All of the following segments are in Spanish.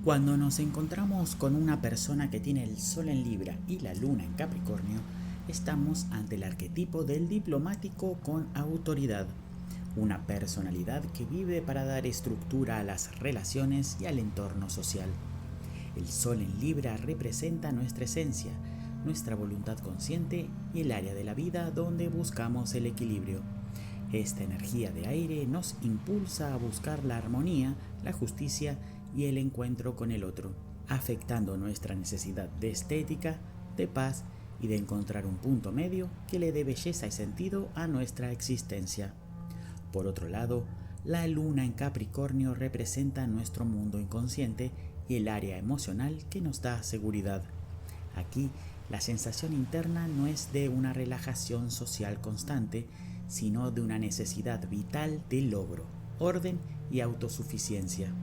Cuando nos encontramos con una persona que tiene el Sol en Libra y la Luna en Capricornio, estamos ante el arquetipo del diplomático con autoridad, una personalidad que vive para dar estructura a las relaciones y al entorno social. El Sol en Libra representa nuestra esencia, nuestra voluntad consciente y el área de la vida donde buscamos el equilibrio. Esta energía de aire nos impulsa a buscar la armonía, la justicia y el encuentro con el otro, afectando nuestra necesidad de estética, de paz y de encontrar un punto medio que le dé belleza y sentido a nuestra existencia. Por otro lado, la luna en Capricornio representa nuestro mundo inconsciente y el área emocional que nos da seguridad. Aquí, la sensación interna no es de una relajación social constante, sino de una necesidad vital de logro, orden y autosuficiencia.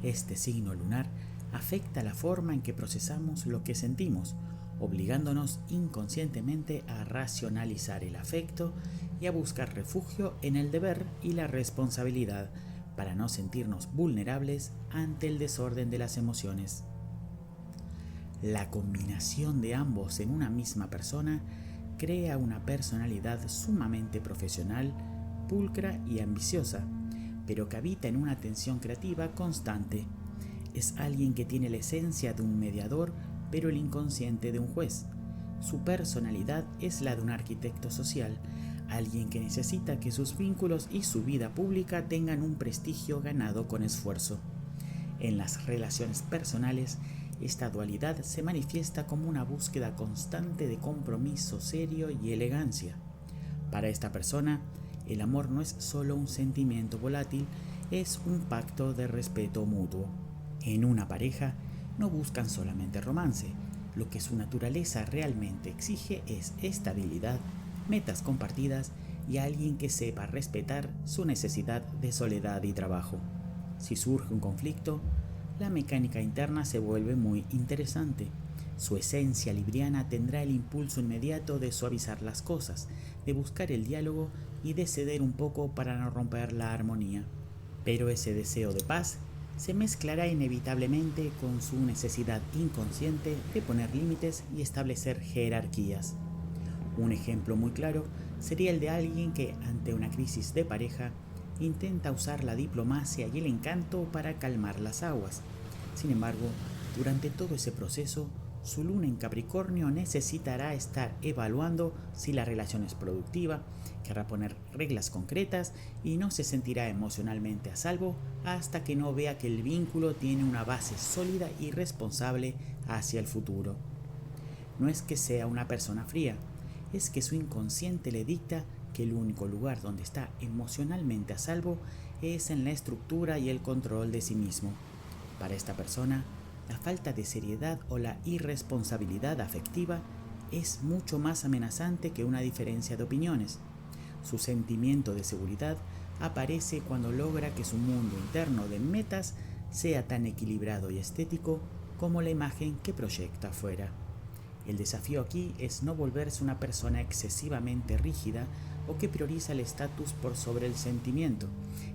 Este signo lunar afecta la forma en que procesamos lo que sentimos, obligándonos inconscientemente a racionalizar el afecto y a buscar refugio en el deber y la responsabilidad para no sentirnos vulnerables ante el desorden de las emociones. La combinación de ambos en una misma persona crea una personalidad sumamente profesional, pulcra y ambiciosa, pero que habita en una tensión creativa constante. Es alguien que tiene la esencia de un mediador, pero el inconsciente de un juez. Su personalidad es la de un arquitecto social, alguien que necesita que sus vínculos y su vida pública tengan un prestigio ganado con esfuerzo. En las relaciones personales, esta dualidad se manifiesta como una búsqueda constante de compromiso serio y elegancia. Para esta persona, el amor no es solo un sentimiento volátil, es un pacto de respeto mutuo. En una pareja, no buscan solamente romance, lo que su naturaleza realmente exige es estabilidad, metas compartidas y alguien que sepa respetar su necesidad de soledad y trabajo. Si surge un conflicto, la mecánica interna se vuelve muy interesante. Su esencia libriana tendrá el impulso inmediato de suavizar las cosas, de buscar el diálogo y de ceder un poco para no romper la armonía. Pero ese deseo de paz se mezclará inevitablemente con su necesidad inconsciente de poner límites y establecer jerarquías. Un ejemplo muy claro sería el de alguien que, ante una crisis de pareja, intenta usar la diplomacia y el encanto para calmar las aguas. Sin embargo, durante todo ese proceso, su luna en Capricornio necesitará estar evaluando si la relación es productiva, querrá poner reglas concretas y no se sentirá emocionalmente a salvo hasta que no vea que el vínculo tiene una base sólida y responsable hacia el futuro. No es que sea una persona fría, es que su inconsciente le dicta que el único lugar donde está emocionalmente a salvo es en la estructura y el control de sí mismo. Para esta persona, la falta de seriedad o la irresponsabilidad afectiva es mucho más amenazante que una diferencia de opiniones. Su sentimiento de seguridad aparece cuando logra que su mundo interno de metas sea tan equilibrado y estético como la imagen que proyecta afuera. El desafío aquí es no volverse una persona excesivamente rígida o que prioriza el estatus por sobre el sentimiento,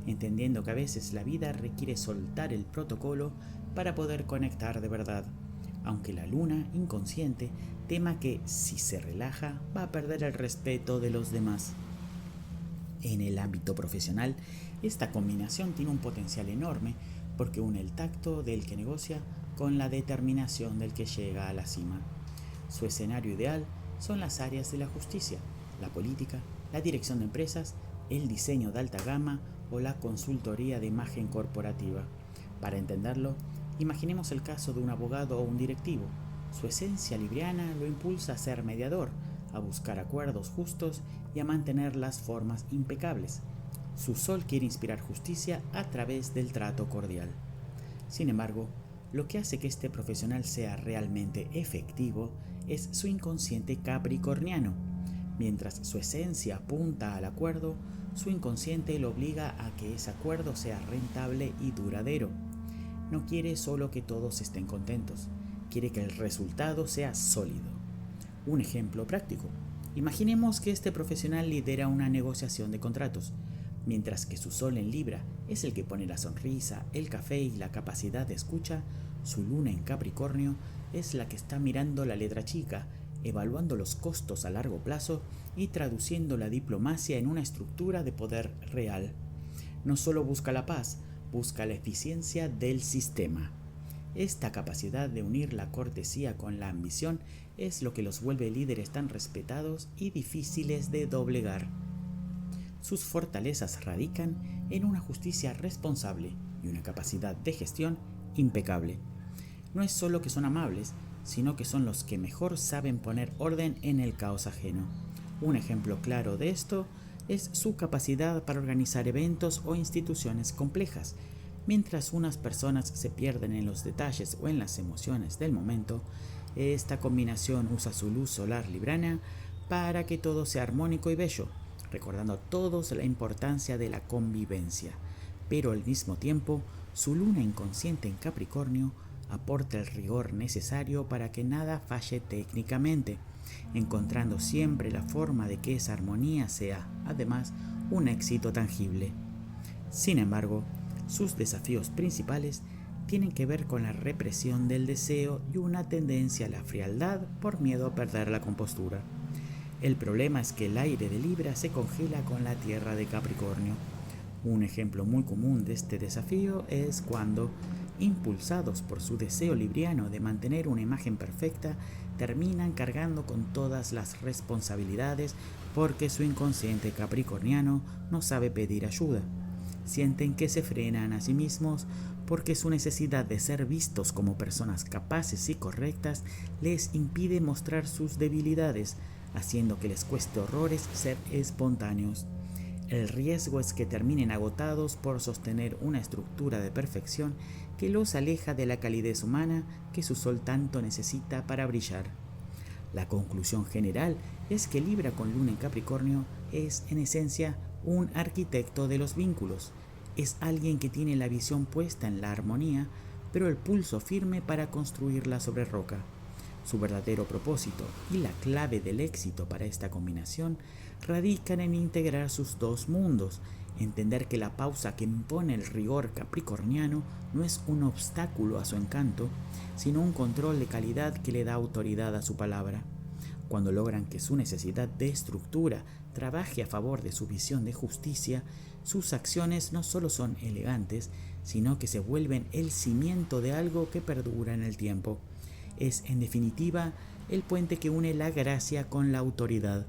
entendiendo que a veces la vida requiere soltar el protocolo para poder conectar de verdad, aunque la luna inconsciente tema que si se relaja va a perder el respeto de los demás. En el ámbito profesional, esta combinación tiene un potencial enorme porque une el tacto del que negocia con la determinación del que llega a la cima. Su escenario ideal son las áreas de la justicia, la política, la dirección de empresas, el diseño de alta gama o la consultoría de imagen corporativa. Para entenderlo, imaginemos el caso de un abogado o un directivo. Su esencia libriana lo impulsa a ser mediador, a buscar acuerdos justos y a mantener las formas impecables. Su sol quiere inspirar justicia a través del trato cordial. Sin embargo, lo que hace que este profesional sea realmente efectivo es su inconsciente capricorniano. Mientras su esencia apunta al acuerdo, su inconsciente lo obliga a que ese acuerdo sea rentable y duradero. No quiere solo que todos estén contentos, quiere que el resultado sea sólido. Un ejemplo práctico. Imaginemos que este profesional lidera una negociación de contratos. Mientras que su sol en Libra es el que pone la sonrisa, el café y la capacidad de escucha, su luna en Capricornio es la que está mirando la letra chica, evaluando los costos a largo plazo y traduciendo la diplomacia en una estructura de poder real. No solo busca la paz, busca la eficiencia del sistema. Esta capacidad de unir la cortesía con la ambición es lo que los vuelve líderes tan respetados y difíciles de doblegar. Sus fortalezas radican en una justicia responsable y una capacidad de gestión impecable. No es solo que son amables, sino que son los que mejor saben poner orden en el caos ajeno. Un ejemplo claro de esto es su capacidad para organizar eventos o instituciones complejas. Mientras unas personas se pierden en los detalles o en las emociones del momento, esta combinación usa su luz solar librana para que todo sea armónico y bello, recordando a todos la importancia de la convivencia. Pero al mismo tiempo, su luna inconsciente en Capricornio aporta el rigor necesario para que nada falle técnicamente, encontrando siempre la forma de que esa armonía sea, además, un éxito tangible. Sin embargo, sus desafíos principales tienen que ver con la represión del deseo y una tendencia a la frialdad por miedo a perder la compostura. El problema es que el aire de Libra se congela con la tierra de Capricornio. Un ejemplo muy común de este desafío es cuando, impulsados por su deseo libriano de mantener una imagen perfecta, terminan cargando con todas las responsabilidades porque su inconsciente capricorniano no sabe pedir ayuda. Sienten que se frenan a sí mismos porque su necesidad de ser vistos como personas capaces y correctas les impide mostrar sus debilidades, haciendo que les cueste horrores ser espontáneos. El riesgo es que terminen agotados por sostener una estructura de perfección que los aleja de la calidez humana que su sol tanto necesita para brillar. La conclusión general es que Libra con luna en Capricornio es, en esencia, un arquitecto de los vínculos. Es alguien que tiene la visión puesta en la armonía, pero el pulso firme para construirla sobre roca. Su verdadero propósito y la clave del éxito para esta combinación radican en integrar sus dos mundos, entender que la pausa que impone el rigor capricorniano no es un obstáculo a su encanto, sino un control de calidad que le da autoridad a su palabra. Cuando logran que su necesidad de estructura trabaje a favor de su visión de justicia, sus acciones no solo son elegantes, sino que se vuelven el cimiento de algo que perdura en el tiempo. Es, en definitiva, el puente que une la gracia con la autoridad.